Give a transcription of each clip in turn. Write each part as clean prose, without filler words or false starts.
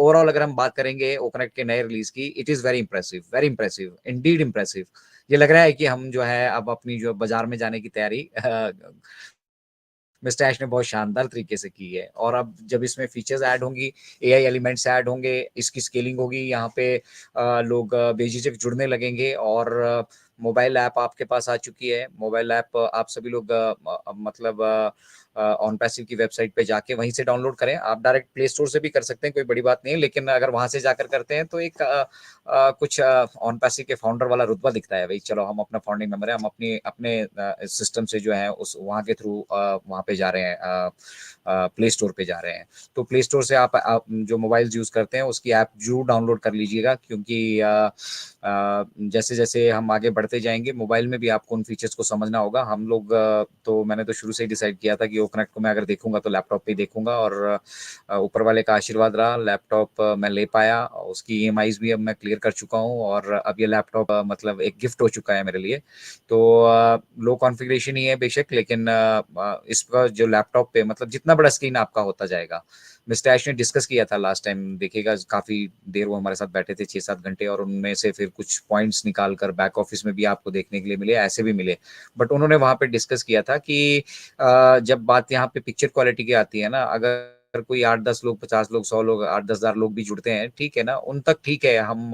Overall अगर हम बात करेंगे ओकनेक्ट के नए रिलीज की, it is very impressive, Indeed impressive. ये लग रहा है कि हम जो है अब अपनी जो बाजार में जाने की तैयारी मिस्टर ऐश ने बहुत शानदार तरीके से की है। और अब जब इसमें फीचर्स ऐड होंगी, एआई एलिमेंट्स ऐड होंगे, इसकी स्केलिंग होगी, यहाँ पे लोग बेझिझक जुड़ने लगेंगे। और मोबाइल ऐप आपके पास आ चुकी है। मोबाइल ऐप आप सभी लोग मतलब ऑन पैसिव की वेबसाइट पे जाके वहीं से डाउनलोड करें। आप डायरेक्ट प्ले स्टोर से भी कर सकते हैं, कोई बड़ी बात नहीं है, लेकिन अगर वहां से जाकर करते हैं तो एक कुछ ऑन पैसिव के फाउंडर वाला रुतबा दिखता है। भाई चलो हम अपना फाउंडिंग मेंबर है, हम अपने सिस्टम से जो है उस वहाँ के थ्रू वहाँ पे जा रहे हैं, प्ले स्टोर पे जा रहे हैं। तो प्ले स्टोर से आप जो मोबाइल यूज करते हैं उसकी ऐप जरूर डाउनलोड कर लीजिएगा, क्योंकि जैसे जैसे हम आगे बढ़ते जाएंगे मोबाइल में भी आपको उन फीचर्स को समझना होगा। हम लोग तो मैंने तो शुरू से ही डिसाइड किया था कि ओकनेक्ट को मैं अगर देखूंगा तो लैपटॉप पे ही देखूंगा, और ऊपर वाले का आशीर्वाद रहा, लैपटॉप मैं ले पाया। उसकी ईएमआईज भी अब मैं क्लियर कर चुका हूँ, और अब ये लैपटॉप मतलब एक गिफ्ट हो चुका है मेरे लिए। तो लो कॉन्फ़िगरेशन ही है बेशक, लेकिन इसका जो लैपटॉप पे मतलब जितना बड़ा स्क्रीन आपका होता जाएगा। मिस्टर ऐश ने डिस्कस किया था लास्ट टाइम, देखिएगा काफी देर वो हमारे साथ बैठे थे, 6-7 घंटे, और उनमें से फिर कुछ पॉइंट्स निकाल कर बैक ऑफिस में भी आपको देखने के लिए मिले, ऐसे भी मिले। बट उन्होंने वहां पे डिस्कस किया था कि जब बात यहाँ पे पिक्चर क्वालिटी की आती है ना, अगर कोई 8-10 लोग, 50 लोग, 100 लोग, 8-10 हजार लोग भी जुड़ते हैं, ठीक है ना, उन तक ठीक है, हम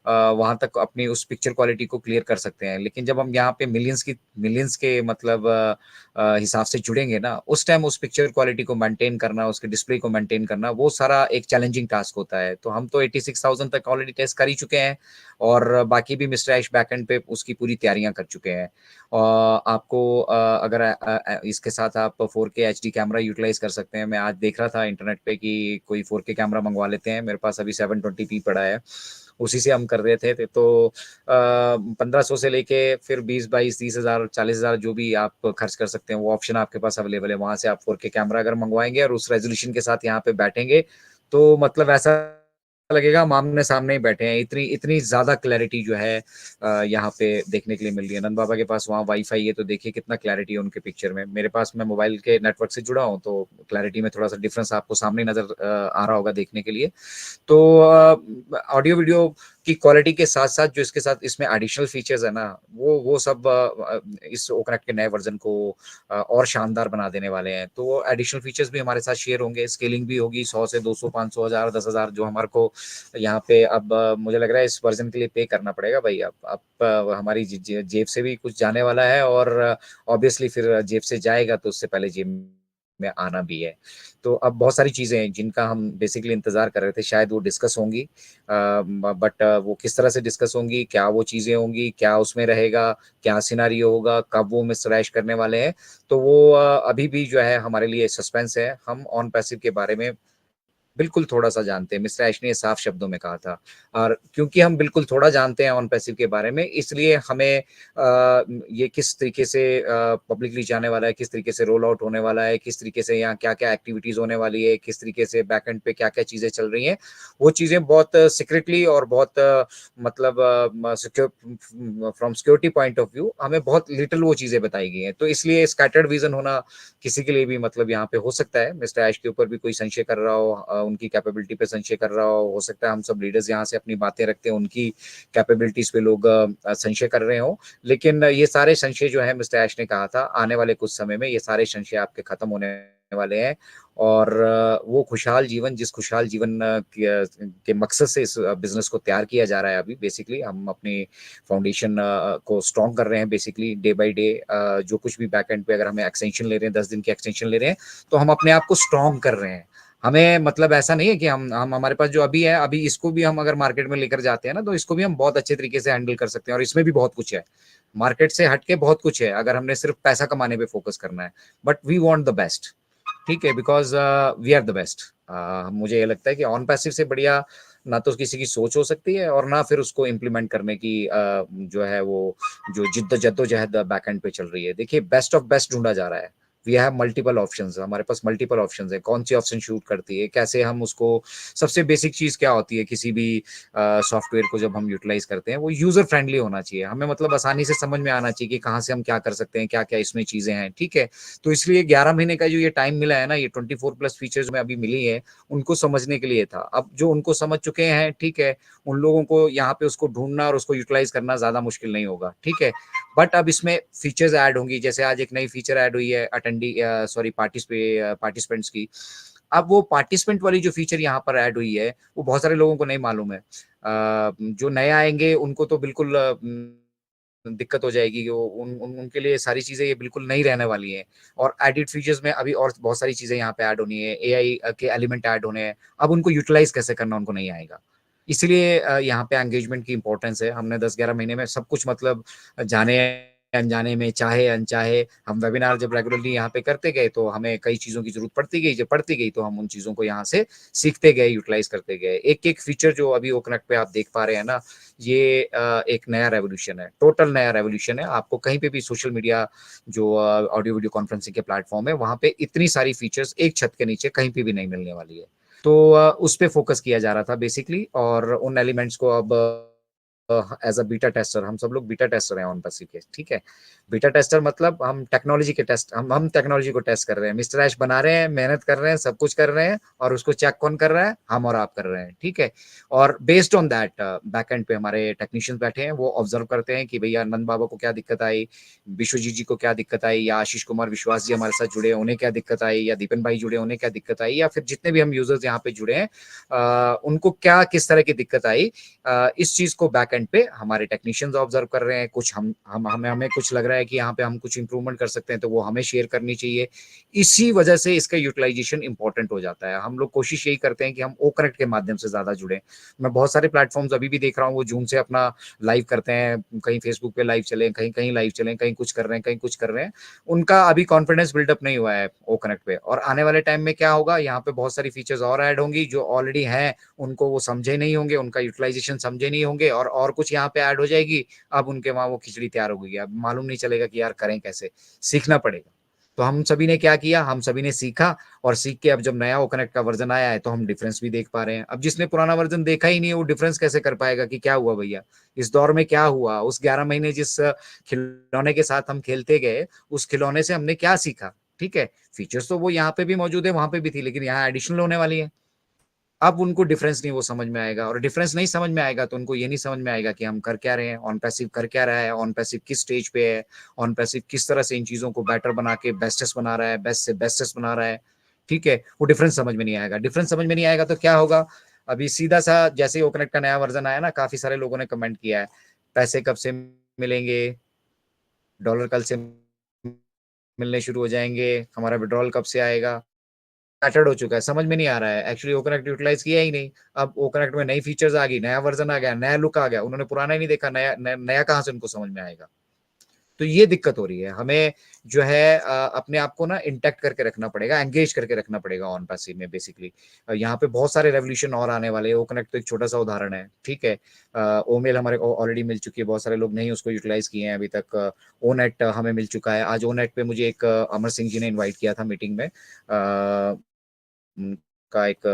वहां तक अपनी उस पिक्चर क्वालिटी को क्लियर कर सकते हैं। लेकिन जब हम यहाँ पे मिलियंस के मतलब हिसाब से जुड़ेंगे ना, उस टाइम उस पिक्चर क्वालिटी को मेंटेन करना, उसके डिस्प्ले को मेंटेन करना, वो सारा एक चैलेंजिंग टास्क होता है। तो हम तो 86,000 तक ऑलरेडी टेस्ट कर ही चुके हैं, और बाकी भी मिस्टर ऐश बैकएंड पे उसकी पूरी तैयारियां कर चुके हैं। आपको अगर इसके साथ आप 4K HD कैमरा यूटिलाइज कर सकते हैं। मैं आज देख रहा था इंटरनेट पे कि कोई 4K कैमरा मंगवा लेते हैं, मेरे पास अभी 720p पड़ा है, उसी से हम कर रहे थे। तो 1500 से लेके फिर 20, 22, 30 हजार, 40 हजार जो भी आप खर्च कर सकते हैं, वो ऑप्शन आपके पास अवेलेबल है। वहां से आप 4K कैमरा अगर मंगवाएंगे और उस रेजोल्यूशन के साथ यहाँ पे बैठेंगे, तो मतलब ऐसा लगेगा हम आमने सामने ही बैठे हैं। इतनी इतनी ज्यादा क्लैरिटी जो है यहाँ पे देखने के लिए मिल रही है। नंद बाबा के पास वहाँ वाईफाई है, तो देखिए कितना क्लैरिटी है उनके पिक्चर में। मेरे पास, मैं मोबाइल के नेटवर्क से जुड़ा हूँ, तो क्लैरिटी में थोड़ा सा डिफरेंस आपको सामने नजर आ रहा होगा देखने के लिए। तो ऑडियो वीडियो की क्वालिटी के साथ साथ जो इसके साथ इसमें एडिशनल फीचर्स है ना, वो सब इस ओकनेक्ट के नए वर्जन को और शानदार बना देने वाले हैं। तो वो एडिशनल फीचर्स भी हमारे साथ शेयर होंगे, स्केलिंग भी होगी, 100 से 200, 500, 1000, 10,000 जो हमारे को यहाँ पे अब मुझे लग रहा है इस वर्जन के लिए पे करना पड़ेगा भाई। अब हमारी जेब से भी कुछ जाने वाला है, और ऑब्वियसली फिर जेब से जाएगा तो उससे पहले जेब में आना भी है। तो अब बहुत सारी चीजें हैं जिनका हम बेसिकली इंतजार कर रहे थे, शायद वो डिस्कस होंगी, बट वो किस तरह से डिस्कस होंगी, क्या वो चीजें होंगी, क्या उसमें रहेगा, क्या सिनारियो होगा, कब वो मिस्टर ऐश करने वाले हैं, तो वो अभी भी जो है हमारे लिए सस्पेंस है। हम ऑन पैसिव के बारे में बिल्कुल थोड़ा सा जानते हैं, मिस्टर ऐश ने साफ शब्दों में कहा था। और क्योंकि हम बिल्कुल थोड़ा जानते हैं ऑन पैसिव के बारे में, इसलिए हमें ये किस तरीके से पब्लिकली जाने वाला है, किस तरीके से रोल आउट होने वाला है, किस तरीके से यहाँ क्या क्या एक्टिविटीज होने वाली है, किस तरीके से बैकएंड पे क्या क्या चीजें चल रही हैं, वो चीजें बहुत सीक्रेटली और बहुत मतलब from security point of view हमें बहुत लिटिल वो चीजें बताई गई हैं। तो इसलिए स्कैटर्ड विजन होना किसी के लिए भी मतलब यहाँ पे हो सकता है। मिस्टर ऐश के ऊपर भी कोई संशय कर रहा हो, उनकी कैपेबिलिटी पे संशय कर रहा हो सकता है हम सब लीडर्स यहाँ से अपनी बातें रखते हैं, उनकी कैपेबिलिटीज पे लोग संशय कर रहे हो। लेकिन ये सारे संशय जो है, मिस्टर ऐश ने कहा था आने वाले कुछ समय में ये सारे संशय आपके खत्म होने वाले हैं, और वो खुशहाल जीवन, जिस खुशहाल जीवन के मकसद से इस बिजनेस को तैयार किया जा रहा है, अभी बेसिकली हम अपनी फाउंडेशन को स्ट्रॉन्ग कर रहे हैं बेसिकली डे बाय डे। जो कुछ भी बैक एंड पे अगर हमें एक्सटेंशन ले रहे हैं, 10 दिन की एक्सटेंशन ले रहे हैं, तो हम अपने आप को स्ट्रॉन्ग कर रहे हैं। हमें मतलब ऐसा नहीं है कि हम हमारे पास जो अभी है, अभी इसको भी हम अगर मार्केट में लेकर जाते हैं ना, तो इसको भी हम बहुत अच्छे तरीके से हैंडल कर सकते हैं, और इसमें भी बहुत कुछ है, मार्केट से हटके बहुत कुछ है, अगर हमने सिर्फ पैसा कमाने पे फोकस करना है। But we want the best, ठीक है, because we are the best. मुझे ये लगता है कि ऑन पैसिव से बढ़िया ना तो किसी की सोच हो सकती है, और ना फिर उसको इम्प्लीमेंट करने की जो है वो जो जद्दोजहद बैकएंड पे चल रही है। देखिए बेस्ट ऑफ बेस्ट ढूंढा जा रहा है, वी हैव मल्टीपल ऑप्शंस, हमारे पास मल्टीपल ऑप्शंस है, कौन सी ऑप्शन शूट करती है, कैसे हम उसको, सबसे बेसिक चीज क्या होती है किसी भी सॉफ्टवेयर को जब हम यूटिलाइज करते हैं, वो यूजर फ्रेंडली होना चाहिए, हमें मतलब आसानी से समझ में आना चाहिए कि कहाँ से हम क्या कर सकते हैं, क्या क्या इसमें चीजें हैं, ठीक है। तो इसलिए 11 महीने का जो ये टाइम मिला है ना, ये 24+ फीचर्स में अभी मिली है, उनको समझने के लिए था। अब जो उनको समझ चुके हैं, ठीक है, उन लोगों को यहाँ पे उसको ढूंढना और उसको यूटिलाइज करना ज्यादा मुश्किल नहीं होगा, ठीक है। बट अब इसमें फीचर्स ऐड होंगी, जैसे आज एक नई फीचर ऐड हुई है अटेंडी सॉरी पार्टिसिपेंट्स की। अब वो पार्टिसिपेंट वाली जो फीचर यहाँ पर ऐड हुई है, वो बहुत सारे लोगों को नहीं मालूम है। जो नए आएंगे उनको तो बिल्कुल दिक्कत हो जाएगी, वो उनके लिए सारी चीजें ये बिल्कुल नहीं रहने वाली हैं। और एडिट फीचर्स में अभी और बहुत सारी चीजें यहाँ पे ऐड होनी है, एआई के एलिमेंट ऐड होने हैं, अब उनको यूटिलाइज कैसे करना उनको नहीं आएगा। इसलिए यहाँ पे एंगेजमेंट की इंपॉर्टेंस है। हमने 10-11 महीने में सब कुछ मतलब जाने अनजाने में, चाहे अनचाहे, हम वेबिनार जब रेगुलरली यहाँ पे करते गए तो हमें कई चीजों की जरूरत पड़ती गई, जब पड़ती गई तो हम उन चीजों को यहाँ से सीखते गए, यूटिलाइज करते गए। एक एक फीचर जो अभी ओकनेक्ट पे आप देख पा रहे हैं ना, ये एक नया रेवोल्यूशन है, टोटल नया रेवोल्यूशन है। आपको कहीं पे भी सोशल मीडिया जो ऑडियो वीडियो कॉन्फ्रेंसिंग के प्लेटफॉर्म है, वहां पे इतनी सारी फीचर्स एक छत के नीचे कहीं पे भी नहीं मिलने वाली है। तो उस पे फोकस किया जा रहा था बेसिकली, और उन एलिमेंट्स को अब एज अ बीटा टेस्टर, हम सब लोग बीटा टेस्टर हैं ऑन पैसिव के, ठीक है। बीटा टेस्टर मतलब हम टेक्नोलॉजी के टेस्ट, हम टेक्नोलॉजी को टेस्ट कर रहे हैं, मिस्टर ऐश बना रहे हैं, मेहनत कर रहे हैं, सब कुछ कर रहे हैं, और उसको चेक कौन कर रहा है, हम और आप कर रहे हैं, ठीक है। और based on that back and पे हमारे टेक्नीशियंस बैठे हैं, वो ऑब्जर्व करते हैं कि भैया नंद बाबा को क्या दिक्कत आई, विश्वजीत जी को क्या दिक्कत आई, या आशीष कुमार विश्वास जी हमारे साथ जुड़े हैं उन्हें क्या दिक्कत आई, या दीपन भाई जुड़े उन्हें क्या दिक्कत आई, या फिर जितने भी हम यूजर्स यहाँ पे जुड़े हैं उनको क्या किस तरह की दिक्कत आई। इस चीज को बैक एंड पे हमारे टेक्नीशियंस ऑब्जर्व कर रहे हैं, कुछ हम हमें कुछ लग रहा है कि यहाँ पे हम कुछ इंप्रूवमेंट कर सकते हैं, तो वो हमें शेयर करनी चाहिए। इसी वजह से इसका यूटिलाइजेशन इंपॉर्टेंट हो जाता है। हम लोग कोशिश यही करते हैं कि हम ओ कनेक्ट के माध्यम से ज्यादा जुड़े। मैं बहुत सारे प्लेटफॉर्म्स अभी भी देख रहा हूँ, वो जून से अपना लाइव करते हैं, कहीं फेसबुक पे लाइव चले, कहीं कहीं लाइव चले, कहीं कुछ कर रहे हैं, कहीं कुछ कर रहे हैं। उनका अभी कॉन्फिडेंस बिल्डअप नहीं हुआ है ओ कनेक्ट पे। और आने वाले टाइम में क्या होगा, यहाँ पे बहुत सारी फीचर्स और ऐड होंगी, जो ऑलरेडी हैं उनको वो समझे नहीं होंगे, उनका यूटिलाइजेशन समझे नहीं होंगे, और कुछ यहाँ पे ऐड हो जाएगी। अब उनके वहां वो खिचड़ी तैयार हो गई, अब मालूम नहीं चलेगा कि यार करें कैसे, सीखना पड़ेगा। तो हम सभी ने क्या किया, हम सभी ने सीखा, और सीख के अब जब नया ओ कनेक्ट का वर्जन आया है तो हम डिफरेंस भी देख पा रहे हैं। अब जिसने पुराना वर्जन देखा ही नहीं है, वो डिफरेंस कैसे कर पाएगा कि क्या हुआ भैया, इस दौर में क्या हुआ, उस 11 महीने जिस खिलौने के साथ हम खेलते गए, उस खिलौने से हमने क्या सीखा, ठीक है। फीचर्स तो वो यहाँ पे भी मौजूद है, वहां पे भी थी, लेकिन यहाँ एडिशनल होने वाली है। अब उनको डिफरेंस नहीं वो समझ में आएगा, और डिफरेंस नहीं समझ में आएगा तो उनको ये नहीं समझ में आएगा कि हम कर क्या रहे हैं, ऑन पैसिव कर क्या रहा है, ऑन पैसिव किस स्टेज पे है, ऑन पैसिव किस तरह से इन चीजों को बेटर बना के बेस्टेस्ट बना रहा है, बेस्ट से बेस्टेस्ट बना रहा है, ठीक है। वो डिफरेंस समझ में नहीं आएगा, डिफरेंस समझ में नहीं आएगा तो क्या होगा। अभी सीधा सा जैसे ही ओकनेक्ट का नया वर्जन आया ना, काफी सारे लोगों ने कमेंट किया है, पैसे कब से मिलेंगे, डॉलर कल से मिलने शुरू हो जाएंगे, हमारा विड्रॉल कब से आएगा। स्टार्टेड हो चुका है, समझ में नहीं आ रहा है, एक्चुअली ओकनेक्ट यूटिलाइज किया ही नहीं। अब ओकनेक्ट में नई फीचर्स आ गई, नया वर्जन आ गया, नया लुक आ गया, उन्होंने पुराना ही नहीं देखा, नया नया, नया कहाँ से उनको समझ में आएगा। तो ये दिक्कत हो रही है हमें, जो है अपने आप को ना इंटैक्ट करके रखना पड़ेगा, एंगेज करके रखना पड़ेगा ऑन पैसिव में बेसिकली। यहाँ पे बहुत सारे रेवोल्यूशन और आने वाले हैं, ओ कनेक्ट तो एक छोटा सा उदाहरण है, ठीक है। ओ मेल हमारे को ऑलरेडी मिल चुकी है, बहुत सारे लोग नहीं उसको यूटिलाइज किए हैं अभी तक। ओ नेट हमें मिल चुका है। आज ओ नेट पे मुझे एक अमर सिंह जी ने इन्वाइट किया था मीटिंग में। का एक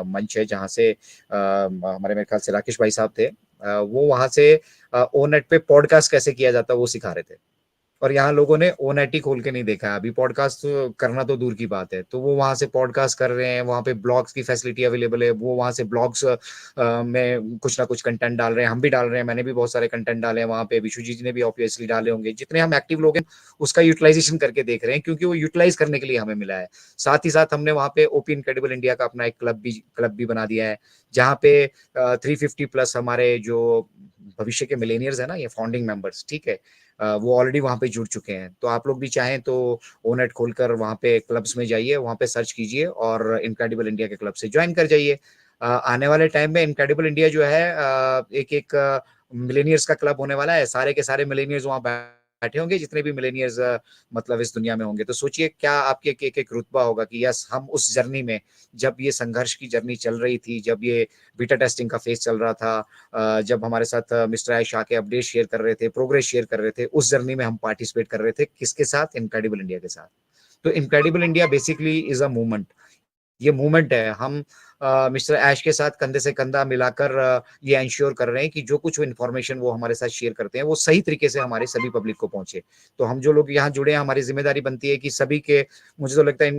मंच है जहाँ से हमारे मेरे ख्याल से राकेश भाई साहब थे, वो वहां से ओ नेट पे पॉडकास्ट कैसे किया जाता है वो सिखा रहे थे। और यहाँ लोगों ने ओनेटी खोल के नहीं देखा है अभी, पॉडकास्ट तो करना तो दूर की बात है, तो वो वहां से पॉडकास्ट कर रहे हैं, वहां पे ब्लॉग्स की फैसिलिटी अवेलेबल है, वो वहां से ब्लॉग्स में कुछ ना कुछ कंटेंट डाल रहे हैं, हम भी डाल रहे हैं, मैंने भी बहुत सारे कंटेंट डाले हैं वहां पे, विशुजी जी ने भी ऑब्वियसली डाले होंगे, जितने हम एक्टिव लोग हैं उसका यूटिलाइजेशन करके देख रहे हैं, क्योंकि वो यूटिलाइज करने के लिए हमें मिला है। साथ ही साथ हमने वहां पे ओपी इनक्रेडिबल इंडिया का अपना एक क्लब भी बना दिया है, जहाँ पे 350+ हमारे जो भविष्य के मिलेनियर्स है ना, ये फाउंडिंग मेंबर्स, ठीक है, वो ऑलरेडी वहां पे जुड़ चुके हैं। तो आप लोग भी चाहें तो ओनेट खोलकर वहां पे क्लब्स में जाइए, वहां पे सर्च कीजिए और इनक्रेडिबल इंडिया के क्लब से ज्वाइन कर जाइए। आने वाले टाइम में इनक्रेडिबल इंडिया जो है एक एक मिलेनियर्स का क्लब होने वाला है, सारे के सारे मिलेनियर्स वहां बैठे होंगे, जितने भी मिलेनियर्स मतलब इस दुनिया में होंगे। तो सोचिए क्या आपके एक एक रुतबा होगा कि यस, हम उस जर्नी में, जब ये संघर्ष की जर्नी चल रही थी, जब ये बीटा टेस्टिंग का फेज चल रहा था, जब हमारे साथ मिस्टर आयश आके अपडेट शेयर कर रहे थे, प्रोग्रेस शेयर कर रहे थे, उस जर्नी में हम पार्टिसिपेट कर रहे थे, किसके साथ, इनक्रेडिबल इंडिया के साथ। तो incredible India basically is a movement. ये मूवमेंट है। हम मिस्टर ऐश के साथ कंधे से कंधा मिलाकर ये एंश्योर कर रहे हैं कि जो कुछ इन्फॉर्मेशन वो हमारे साथ शेयर करते हैं, वो सही तरीके से हमारे सभी पब्लिक को पहुँचे। तो हम जो लोग यहाँ जुड़े हैं, हमारी ज़िम्मेदारी बनती है कि सभी के, मुझे तो लगता है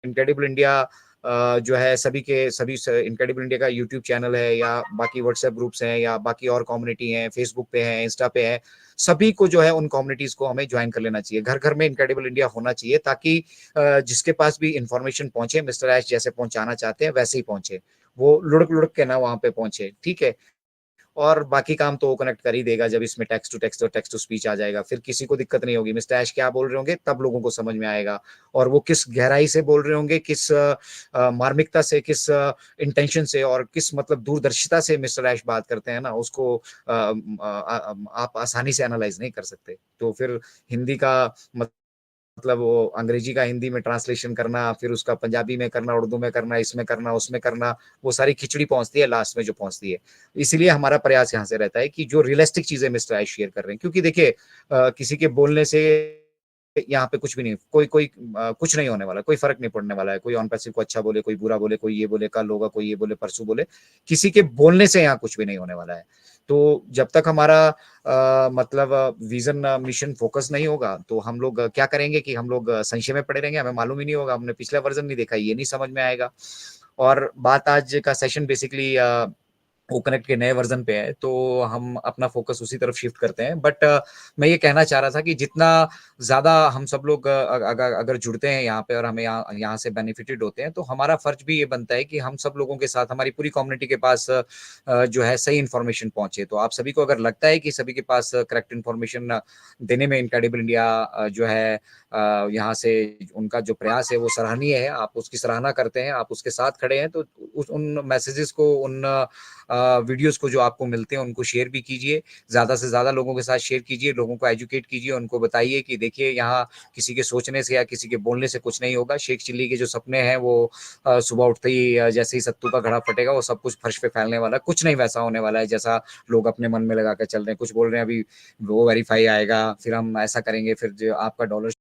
इनक्रेडिबल इंडिया जो है सभी के सभी इनक्रेडिबल इंडिया का यूट्यूब चैनल है या बाकी व्हाट्सएप ग्रुप्स हैं या बाकी और कम्युनिटी हैं, फेसबुक पे है, इंस्टा पे है, सभी को जो है उन कम्युनिटीज को हमें ज्वाइन कर लेना चाहिए। घर घर में इनक्रेडिबल इंडिया होना चाहिए ताकि जिसके पास भी इंफॉर्मेशन पहुंचे, मिस्टर ऐश जैसे पहुंचाना चाहते हैं वैसे ही पहुंचे, वो लुढ़क लुढ़क के ना वहां पे पहुंचे, ठीक है। और बाकी काम तो वो कनेक्ट कर ही देगा जब इसमें टेक्स्ट टू टेक्स्ट और टेक्स्ट टू स्पीच आ जाएगा, फिर किसी को दिक्कत नहीं होगी। मिस्टर ऐश क्या बोल रहे होंगे तब लोगों को समझ में आएगा, और वो किस गहराई से बोल रहे होंगे, किस मार्मिकता से, किस इंटेंशन से और किस मतलब दूरदर्शिता से मिस्टर ऐश बात करते हैं ना, उसको आप आसानी से एनालाइज नहीं कर सकते। तो फिर हिंदी का मतलब वो अंग्रेजी का हिंदी में ट्रांसलेशन करना, फिर उसका पंजाबी में करना, उर्दू में करना, इसमें करना, उसमें करना, वो सारी खिचड़ी पहुँचती है लास्ट में जो पहुँचती है। इसीलिए हमारा प्रयास यहाँ से रहता है कि जो रियलिस्टिक चीज़ें मिस्टर आइश शेयर कर रहे हैं, क्योंकि देखिए किसी के बोलने से यहाँ पे कुछ भी नहीं, कोई कोई कुछ नहीं होने वाला, कोई फ़र्क नहीं पड़ने वाला है। कोई ऑन पैसिव को अच्छा बोले, कोई बुरा बोले, कोई ये बोले, कल होगा, कोई ये बोले, परसों बोले। किसी के बोलने से यहाँ कुछ भी नहीं होने वाला है। तो जब तक हमारा मतलब विज़न, मिशन, फ़ोकस नहीं होगा, तो हम लोग क्या करेंगे कि हम लोग संशय में पड़े रहेंगे, हमें मालूम ही नहीं होगा, हमने पिछला वर्ज़न नहीं देखा, ये नहीं समझ में आएगा। और बात आज का सेशन बेसिकली वो कनेक्ट के नए वर्ज़न पे है, तो हम अपना फ़ोकस उसी तरफ शिफ्ट करते हैं। बट मैं ये कहना चाह रहा था कि जितना ज़्यादा हम सब लोग अगर अगर जुड़ते हैं यहाँ पे और हमें यहाँ यहाँ से बेनिफिटेड होते हैं, तो हमारा फ़र्ज़ भी ये बनता है कि हम सब लोगों के साथ, हमारी पूरी कम्युनिटी के पास जो है सही इन्फॉर्मेशन पहुँचे। तो आप सभी को अगर लगता है कि सभी के पास करेक्ट इन्फॉर्मेशन देने में इनक्रेडिबल इंडिया जो है यहाँ से उनका जो प्रयास है वो सराहनीय है, आप उसकी सराहना करते हैं, आप उसके साथ खड़े हैं, तो उस उन मैसेजेस को, उन वीडियोस को जो आपको मिलते हैं उनको शेयर भी कीजिए, ज़्यादा से ज़्यादा लोगों के साथ शेयर कीजिए, लोगों को एजुकेट कीजिए, उनको बताइए कि देखिए यहाँ किसी के सोचने से या किसी के बोलने से कुछ नहीं होगा। शेख चिल्ली के जो सपने हैं वो सुबह उठते ही जैसे ही सत्तू का घड़ा फटेगा वो सब कुछ फर्श पे फैलने वाला है, कुछ नहीं वैसा होने वाला है जैसा लोग अपने मन में लगा कर चल रहे हैं। कुछ बोल रहे हैं अभी वो वेरीफाई आएगा, फिर हम ऐसा करेंगे, फिर जो आपका डॉलर